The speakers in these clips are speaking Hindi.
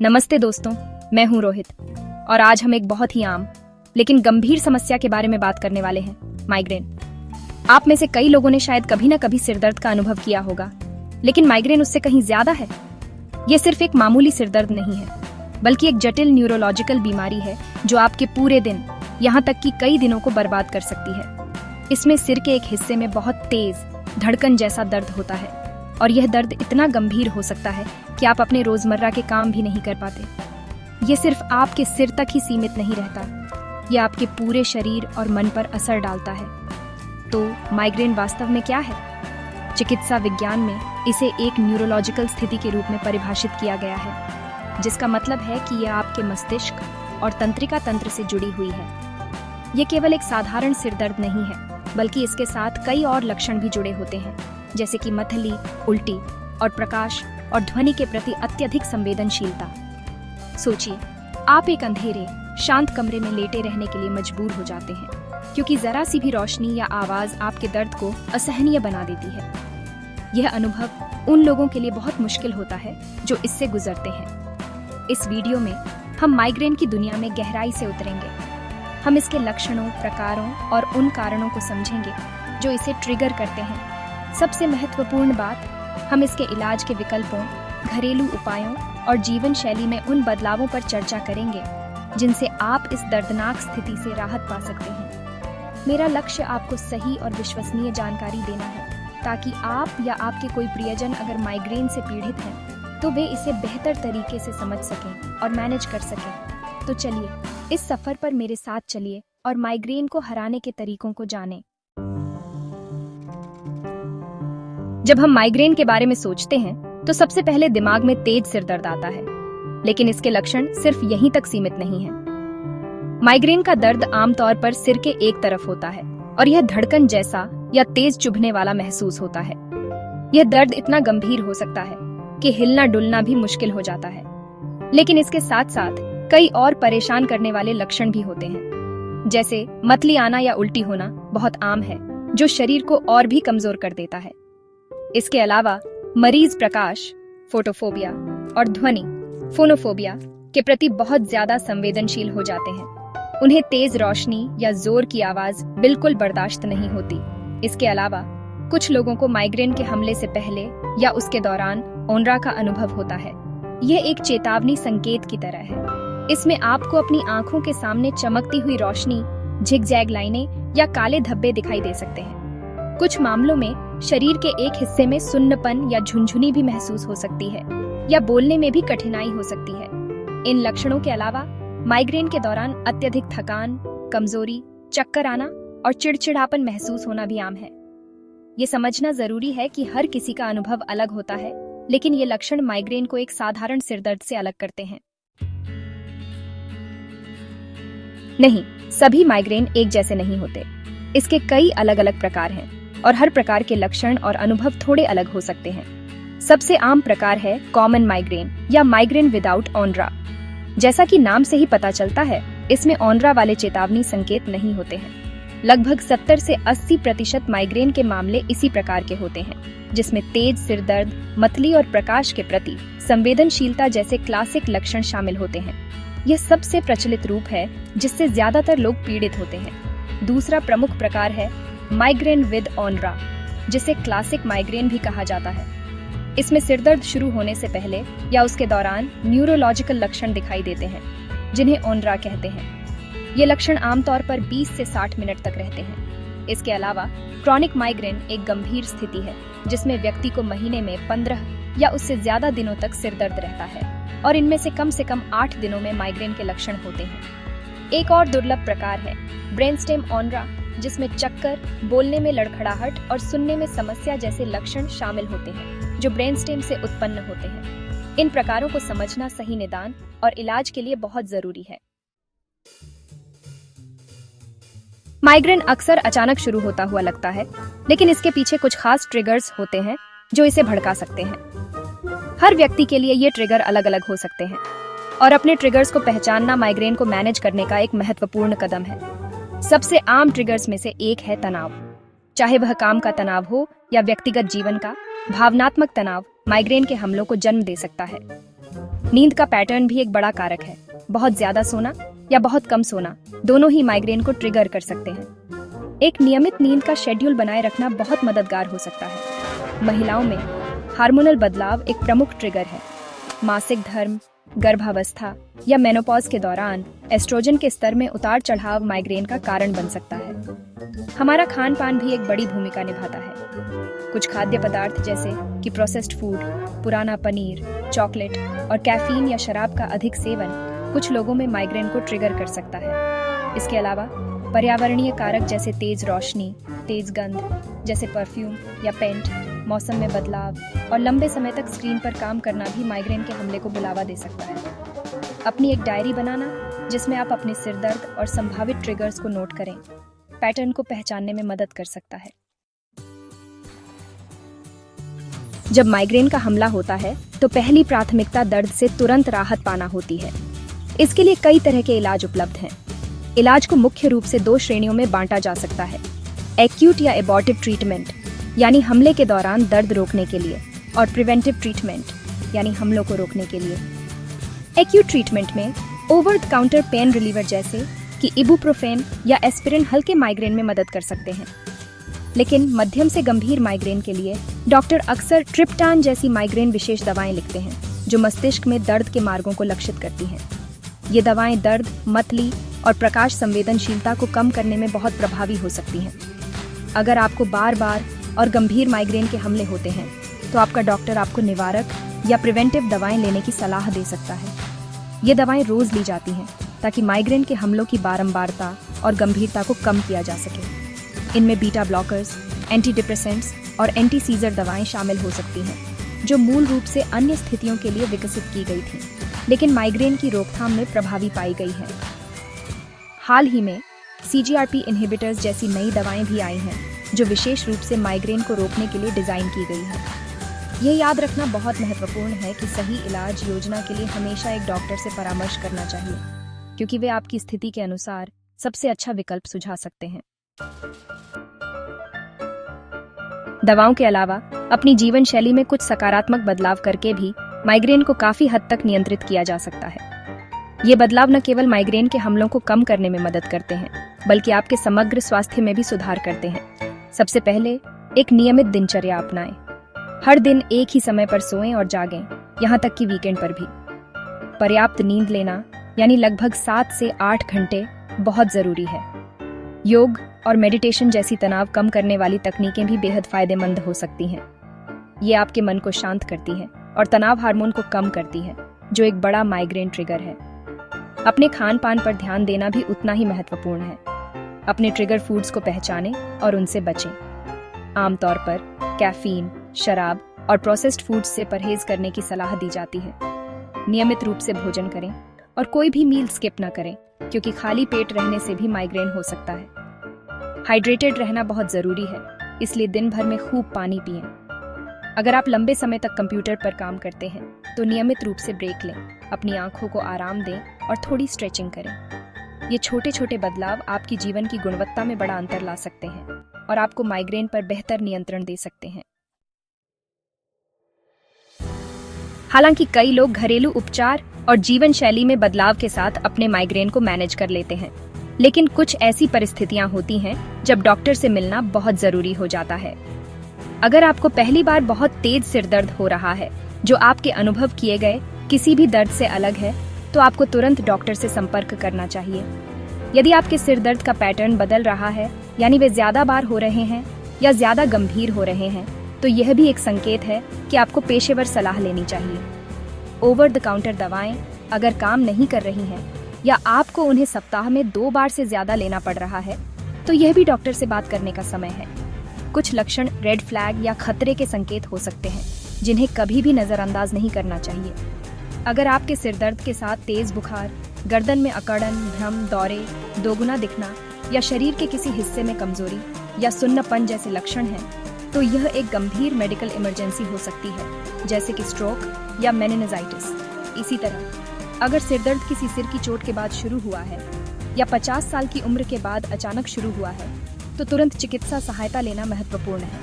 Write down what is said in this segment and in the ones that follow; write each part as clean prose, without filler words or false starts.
नमस्ते दोस्तों, मैं हूं रोहित और आज हम एक बहुत ही आम लेकिन गंभीर समस्या के बारे में बात करने वाले हैं, माइग्रेन। आप में से कई लोगों ने शायद कभी ना कभी सिरदर्द का अनुभव किया होगा, लेकिन माइग्रेन उससे कहीं ज्यादा है। ये सिर्फ एक मामूली सिरदर्द नहीं है, बल्कि एक जटिल न्यूरोलॉजिकल बीमारी है जो आपके पूरे दिन, यहाँ तक कि कई दिनों को बर्बाद कर सकती है। इसमें सिर के एक हिस्से में बहुत तेज धड़कन जैसा दर्द होता है और यह दर्द इतना गंभीर हो सकता है कि आप अपने रोजमर्रा के काम भी नहीं कर पाते। ये सिर्फ आपके सिर तक ही सीमित नहीं रहता, ये आपके पूरे शरीर और मन पर असर डालता है। तो माइग्रेन वास्तव में क्या है? चिकित्सा विज्ञान में इसे एक न्यूरोलॉजिकल स्थिति के रूप में परिभाषित किया गया है, जिसका मतलब है कि यह आपके मस्तिष्क और तंत्रिका तंत्र से जुड़ी हुई है। ये केवल एक साधारण सिरदर्द नहीं है, बल्कि इसके साथ कई और लक्षण भी जुड़े होते हैं, जैसे कि मथली, उल्टी और प्रकाश और ध्वनि के प्रति अत्यधिक संवेदनशीलता। सोचिए, आप एक अंधेरे, शांत कमरे में लेटे रहने के लिए मजबूर हो जाते हैं, क्योंकि जरा सी भी रोशनी या आवाज आपके दर्द को असहनीय बना देती है। यह अनुभव उन लोगों के लिए बहुत मुश्किल होता है जो इससे गुजरते हैं। इस वीडियो में हम माइग्रेन की दुनिया में गहराई से उतरेंगे। हम इसके लक्षणों, प्रकारों और उन कारणों को समझेंगे जो इसे ट्रिगर करते हैं। सबसे महत्वपूर्ण बात, हम इसके इलाज के विकल्पों, घरेलू उपायों और जीवन शैली में उन बदलावों पर चर्चा करेंगे जिनसे आप इस दर्दनाक स्थिति से राहत पा सकते हैं। मेरा लक्ष्य आपको सही और विश्वसनीय जानकारी देना है, ताकि आप या आपके कोई प्रियजन अगर माइग्रेन से पीड़ित हैं, तो वे इसे बेहतर तरीके से समझ सकें और मैनेज कर सकें। तो चलिए, इस सफर पर मेरे साथ चलिए और माइग्रेन को हराने के तरीकों को जानें। जब हम माइग्रेन के बारे में सोचते हैं, तो सबसे पहले दिमाग में तेज सिर दर्द आता है, लेकिन इसके लक्षण सिर्फ यहीं तक सीमित नहीं हैं। माइग्रेन का दर्द आमतौर पर सिर के एक तरफ होता है और यह धड़कन जैसा या तेज चुभने वाला महसूस होता है। यह दर्द इतना गंभीर हो सकता है कि हिलना डुलना भी मुश्किल हो जाता है। लेकिन इसके साथ साथ कई और परेशान करने वाले लक्षण भी होते हैं, जैसे मतली आना या उल्टी होना बहुत आम है, जो शरीर को और भी कमजोर कर देता है। इसके अलावा मरीज प्रकाश, फोटोफोबिया और ध्वनि, फोनोफोबिया के प्रति बहुत ज्यादा संवेदनशील हो जाते हैं। उन्हें तेज रोशनी या जोर की आवाज बिल्कुल बर्दाश्त नहीं होती। इसके अलावा कुछ लोगों को माइग्रेन के हमले से पहले या उसके दौरान ओनरा का अनुभव होता है। यह एक चेतावनी संकेत की तरह है। इसमें आपको अपनी आंखों के सामने चमकती हुई रोशनी, झिगजैग लाइनें या काले धब्बे दिखाई दे सकते हैं। कुछ मामलों में शरीर के एक हिस्से में सुन्नपन या झुनझुनी भी महसूस हो सकती है, या बोलने में भी कठिनाई हो सकती है। इन लक्षणों के अलावा माइग्रेन के दौरान अत्यधिक थकान, कमजोरी, चक्कर आना और चिड़चिड़ापन महसूस होना भी आम है। ये समझना जरूरी है कि हर किसी का अनुभव अलग होता है, लेकिन ये लक्षण माइग्रेन को एक साधारण सिरदर्द से अलग करते हैं। नहीं, सभी माइग्रेन एक जैसे नहीं होते। इसके कई अलग अलग प्रकार हैं और हर प्रकार के लक्षण और अनुभव थोड़े अलग हो सकते हैं। सबसे आम प्रकार है कॉमन माइग्रेन या माइग्रेन विदाउट ओनरा। जैसा कि नाम से ही पता चलता है, इसमें ओनरा वाले चेतावनी संकेत नहीं होते हैं। लगभग 70 से 80% माइग्रेन के मामले इसी प्रकार के होते हैं, जिसमें तेज सिर दर्द, मतली और प्रकाश के प्रति संवेदनशीलता जैसे क्लासिक लक्षण शामिल होते हैं। यह सबसे प्रचलित रूप है जिससे ज्यादातर लोग पीड़ित होते हैं। दूसरा प्रमुख प्रकार है माइग्रेन विद ओनरा, जिसे क्लासिक माइग्रेन भी कहा जाता है। इसमें सिरदर्द शुरू होने से पहले या उसके दौरान न्यूरोलॉजिकल लक्षण दिखाई देते हैं, जिन्हें ओनरा कहते हैं। ये लक्षण आमतौर पर 20 से 60 मिनट तक रहते हैं। इसके अलावा क्रॉनिक माइग्रेन एक गंभीर स्थिति है, जिसमें व्यक्ति को महीने में 15 या उससे ज्यादा दिनों तक सिरदर्द रहता है और इनमें से कम 8 दिनों में माइग्रेन के लक्षण होते हैं। एक और दुर्लभ प्रकार है ब्रेनस्टेम ओनरा, जिसमें चक्कर, बोलने में लड़खड़ाहट और सुनने में समस्या जैसे लक्षण शामिल होते हैं, जो ब्रेनस्टेम से उत्पन्न होते हैं। इन प्रकारों को समझना सही निदान और इलाज के लिए बहुत जरूरी है। माइग्रेन अक्सर अचानक शुरू होता हुआ लगता है, लेकिन इसके पीछे कुछ खास ट्रिगर्स होते हैं जो इसे भड़का सकते हैं। हर व्यक्ति के लिए ये ट्रिगर अलग अलग हो सकते हैं और अपने ट्रिगर्स को पहचानना माइग्रेन को मैनेज करने का एक महत्वपूर्ण कदम है। सबसे आम ट्रिगर्स में से एक है तनाव। चाहे वह काम का तनाव हो या व्यक्तिगत जीवन का, भावनात्मक तनाव माइग्रेन के हमलों को जन्म दे सकता है। नींद का पैटर्न भी एक बड़ा कारक है। बहुत ज्यादा सोना या बहुत कम सोना दोनों ही माइग्रेन को ट्रिगर कर सकते हैं। एक नियमित नींद का शेड्यूल बनाए रखना बहुत मददगार हो सकता है। महिलाओं में हार्मोनल बदलाव एक प्रमुख ट्रिगर है। मासिक धर्म, गर्भावस्था या मेनोपॉज के दौरान एस्ट्रोजन के स्तर में उतार चढ़ाव माइग्रेन का कारण बन सकता है। हमारा खान पान भी एक बड़ी भूमिका निभाता है। कुछ खाद्य पदार्थ जैसे कि प्रोसेस्ड फूड, पुराना पनीर, चॉकलेट और कैफीन या शराब का अधिक सेवन कुछ लोगों में माइग्रेन को ट्रिगर कर सकता है। इसके अलावा पर्यावरणीय कारक जैसे तेज रोशनी, तेज गंध जैसे परफ्यूम या पेंट, मौसम में बदलाव और लंबे समय तक स्क्रीन पर काम करना भी माइग्रेन के हमले को बुलावा दे सकता है। अपनी एक डायरी बनाना जिसमें आप अपने सिरदर्द और संभावित ट्रिगर्स को नोट करें, पैटर्न को पहचानने में मदद कर सकता है। जब माइग्रेन का हमला होता है तो पहली प्राथमिकता दर्द से तुरंत राहत पाना होती है। इसके लिए कई तरह के इलाज उपलब्ध हैं। इलाज को मुख्य रूप से 2 श्रेणियों में बांटा जा सकता है: एक्यूट या एबॉर्टिव ट्रीटमेंट यानी हमले के दौरान दर्द रोकने के लिए, और प्रिवेंटिव ट्रीटमेंट यानी हमलों को रोकने के लिए। एक्यूट ट्रीटमेंट में over the counter pain reliever जैसे कि इबुप्रोफेन या एस्पिरिन हल्के माइग्रेन में मदद कर सकते हैं। लेकिन मध्यम से गंभीर माइग्रेन के लिए डॉक्टर अक्सर ट्रिप्टान जैसी माइग्रेन विशेष दवाएं लिखते हैं जो मस्तिष्क में दर्द के मार्गों को लक्षित करती हैं। ये दवाएं दर्द, मतली और प्रकाश संवेदनशीलता को कम करने में बहुत प्रभावी हो सकती हैं। अगर आपको बार बार और गंभीर माइग्रेन के हमले होते हैं तो आपका डॉक्टर आपको निवारक या प्रिवेंटिव दवाएं लेने की सलाह दे सकता है। ये दवाएं रोज ली जाती हैं ताकि माइग्रेन के हमलों की बारंबारता और गंभीरता को कम किया जा सके। इनमें बीटा ब्लॉकर्स, एंटी डिप्रेसेंट्स और एंटी सीजर दवाएं शामिल हो सकती हैं जो मूल रूप से अन्य स्थितियों के लिए विकसित की गई थीं, लेकिन माइग्रेन की रोकथाम में प्रभावी पाई गई हैं। हाल ही में CGRP इनहिबिटर्स जैसी नई दवाएं भी आई हैं जो विशेष रूप से माइग्रेन को रोकने के लिए डिजाइन की गई है। यह याद रखना बहुत महत्वपूर्ण है कि सही इलाज योजना के लिए हमेशा एक डॉक्टर से परामर्श करना चाहिए, क्योंकि वे आपकी स्थिति के अनुसार सबसे अच्छा विकल्प सुझा सकते हैं। दवाओं के अलावा अपनी जीवन शैली में कुछ सकारात्मक बदलाव करके भी माइग्रेन को काफी हद तक नियंत्रित किया जा सकता है। ये बदलाव न केवल माइग्रेन के हमलों को कम करने में मदद करते हैं, बल्कि आपके समग्र स्वास्थ्य में भी सुधार करते हैं। सबसे पहले एक नियमित दिनचर्या अपनाएं। हर दिन एक ही समय पर सोएं और जागें, यहाँ तक कि वीकेंड पर भी। पर्याप्त नींद लेना यानी लगभग 7 से 8 घंटे बहुत जरूरी है। योग और मेडिटेशन जैसी तनाव कम करने वाली तकनीकें भी बेहद फायदेमंद हो सकती हैं। ये आपके मन को शांत करती हैं और तनाव हार्मोन को कम करती है, जो एक बड़ा माइग्रेन ट्रिगर है। अपने खान पान पर ध्यान देना भी उतना ही महत्वपूर्ण है। अपने ट्रिगर फूड्स को पहचानें और उनसे बचें। आमतौर पर कैफीन, शराब और प्रोसेस्ड फूड्स से परहेज करने की सलाह दी जाती है। नियमित रूप से भोजन करें और कोई भी मील स्किप न करें, क्योंकि खाली पेट रहने से भी माइग्रेन हो सकता है। हाइड्रेटेड रहना बहुत जरूरी है, इसलिए दिन भर में खूब पानी पिएं। अगर आप लंबे समय तक कंप्यूटर पर काम करते हैं तो नियमित रूप से ब्रेक लें, अपनी आंखों को आराम दें और थोड़ी स्ट्रेचिंग करें। ये छोटे छोटे बदलाव आपकी जीवन की गुणवत्ता में बड़ा अंतर ला सकते हैं और आपको माइग्रेन पर बेहतर नियंत्रण दे सकते हैं। हालांकि कई लोग घरेलू उपचार और जीवन शैली में बदलाव के साथ अपने माइग्रेन को मैनेज कर लेते हैं, लेकिन कुछ ऐसी परिस्थितियां होती हैं जब डॉक्टर से मिलना बहुत जरूरी हो जाता है। अगर आपको पहली बार बहुत तेज सिरदर्द हो रहा है जो आपके अनुभव किए गए किसी भी दर्द से अलग है, तो आपको तुरंत डॉक्टर से संपर्क करना चाहिए। यदि आपके सिरदर्द का पैटर्न बदल रहा है, यानी वे ज्यादा बार हो रहे हैं या ज्यादा गंभीर हो रहे हैं, तो यह भी एक संकेत है कि आपको पेशेवर सलाह लेनी चाहिए। ओवर द काउंटर दवाएं अगर काम नहीं कर रही हैं या आपको उन्हें सप्ताह में 2 बार से ज्यादा लेना पड़ रहा है, तो यह भी डॉक्टर से बात करने का समय है। कुछ लक्षण रेड फ्लैग या खतरे के संकेत हो सकते हैं, जिन्हें कभी भी नजरअंदाज नहीं करना चाहिए। अगर आपके सिरदर्द के साथ तेज बुखार, गर्दन में अकड़न, भ्रम, दौरे, दोगुना दिखना या शरीर के किसी हिस्से में कमजोरी या सुन्नपन जैसे लक्षण हैं, तो यह एक गंभीर मेडिकल इमरजेंसी हो सकती है, जैसे कि स्ट्रोक या मेनिनजाइटिस। इसी तरह अगर सिरदर्द किसी सिर की चोट के बाद शुरू हुआ है या 50 साल की उम्र के बाद अचानक शुरू हुआ है, तो तुरंत चिकित्सा सहायता लेना महत्वपूर्ण है।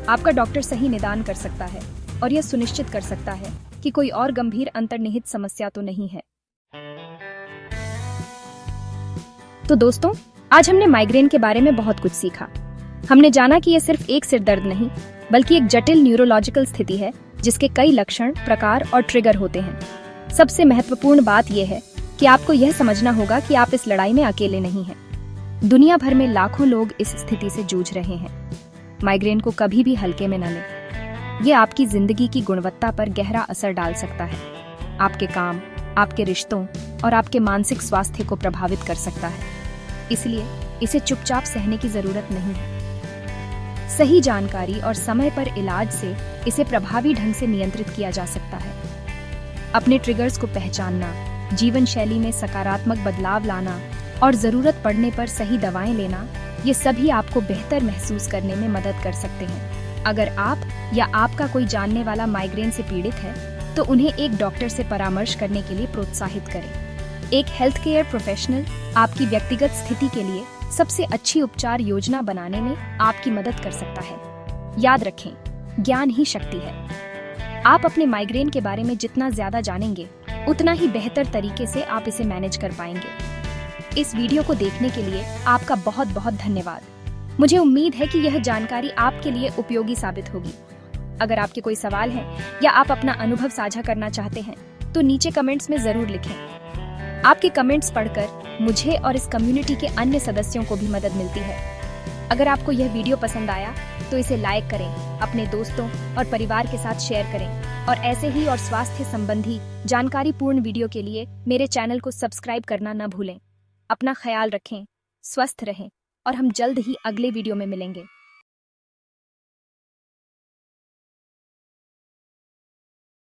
आपका डॉक्टर सही निदान कर सकता है और यह सुनिश्चित कर सकता है कि कोई और गंभीर अंतर्निहित समस्या तो नहीं है। तो दोस्तों, आज हमने माइग्रेन के बारे में बहुत कुछ सीखा। हमने जाना कि यह सिर्फ एक सिरदर्द नहीं, बल्कि एक जटिल न्यूरोलॉजिकल स्थिति है जिसके कई लक्षण, प्रकार और ट्रिगर होते हैं। सबसे महत्वपूर्ण बात यह है कि आपको यह समझना होगा कि आप इस लड़ाई में अकेले नहीं हैं। दुनिया भर में लाखों लोग इस स्थिति से जूझ रहे हैं। माइग्रेन को कभी भी हल्के में न लें। ये आपकी जिंदगी की गुणवत्ता पर गहरा असर डाल सकता है, आपके काम, आपके रिश्तों और आपके मानसिक स्वास्थ्य को प्रभावित कर सकता है। इसलिए इसे चुपचाप सहने की जरूरत नहीं है। सही जानकारी और समय पर इलाज से इसे प्रभावी ढंग से नियंत्रित किया जा सकता है। अपने ट्रिगर्स को पहचानना, जीवन शैली में सकारात्मक बदलाव लाना और जरूरत पड़ने पर सही दवाएं लेना, ये सभी आपको बेहतर महसूस करने में मदद कर सकते हैं। अगर आप या आपका कोई जानने वाला माइग्रेन से पीड़ित है, तो उन्हें एक डॉक्टर से परामर्श करने के लिए प्रोत्साहित करें। एक हेल्थ केयर प्रोफेशनल आपकी व्यक्तिगत स्थिति के लिए सबसे अच्छी उपचार योजना बनाने में आपकी मदद कर सकता है। याद रखें, ज्ञान ही शक्ति है। आप अपने माइग्रेन के बारे में जितना ज्यादा जानेंगे, उतना ही बेहतर तरीके से आप इसे मैनेज कर पाएंगे। इस वीडियो को देखने के लिए आपका बहुत बहुत धन्यवाद। मुझे उम्मीद है कि यह जानकारी आपके लिए उपयोगी साबित होगी। अगर आपके कोई सवाल हैं या आप अपना अनुभव साझा करना चाहते हैं, तो नीचे कमेंट्स में जरूर लिखें। आपके कमेंट्स पढ़कर मुझे और इस कम्युनिटी के अन्य सदस्यों को भी मदद मिलती है। अगर आपको यह वीडियो पसंद आया तो इसे लाइक करें, अपने दोस्तों और परिवार के साथ शेयर करें और ऐसे ही और स्वास्थ्य संबंधी जानकारीपूर्ण वीडियो के लिए मेरे चैनल को सब्सक्राइब करना न भूलें। अपना ख्याल रखें, स्वस्थ रहें और हम जल्द ही अगले वीडियो में मिलेंगे।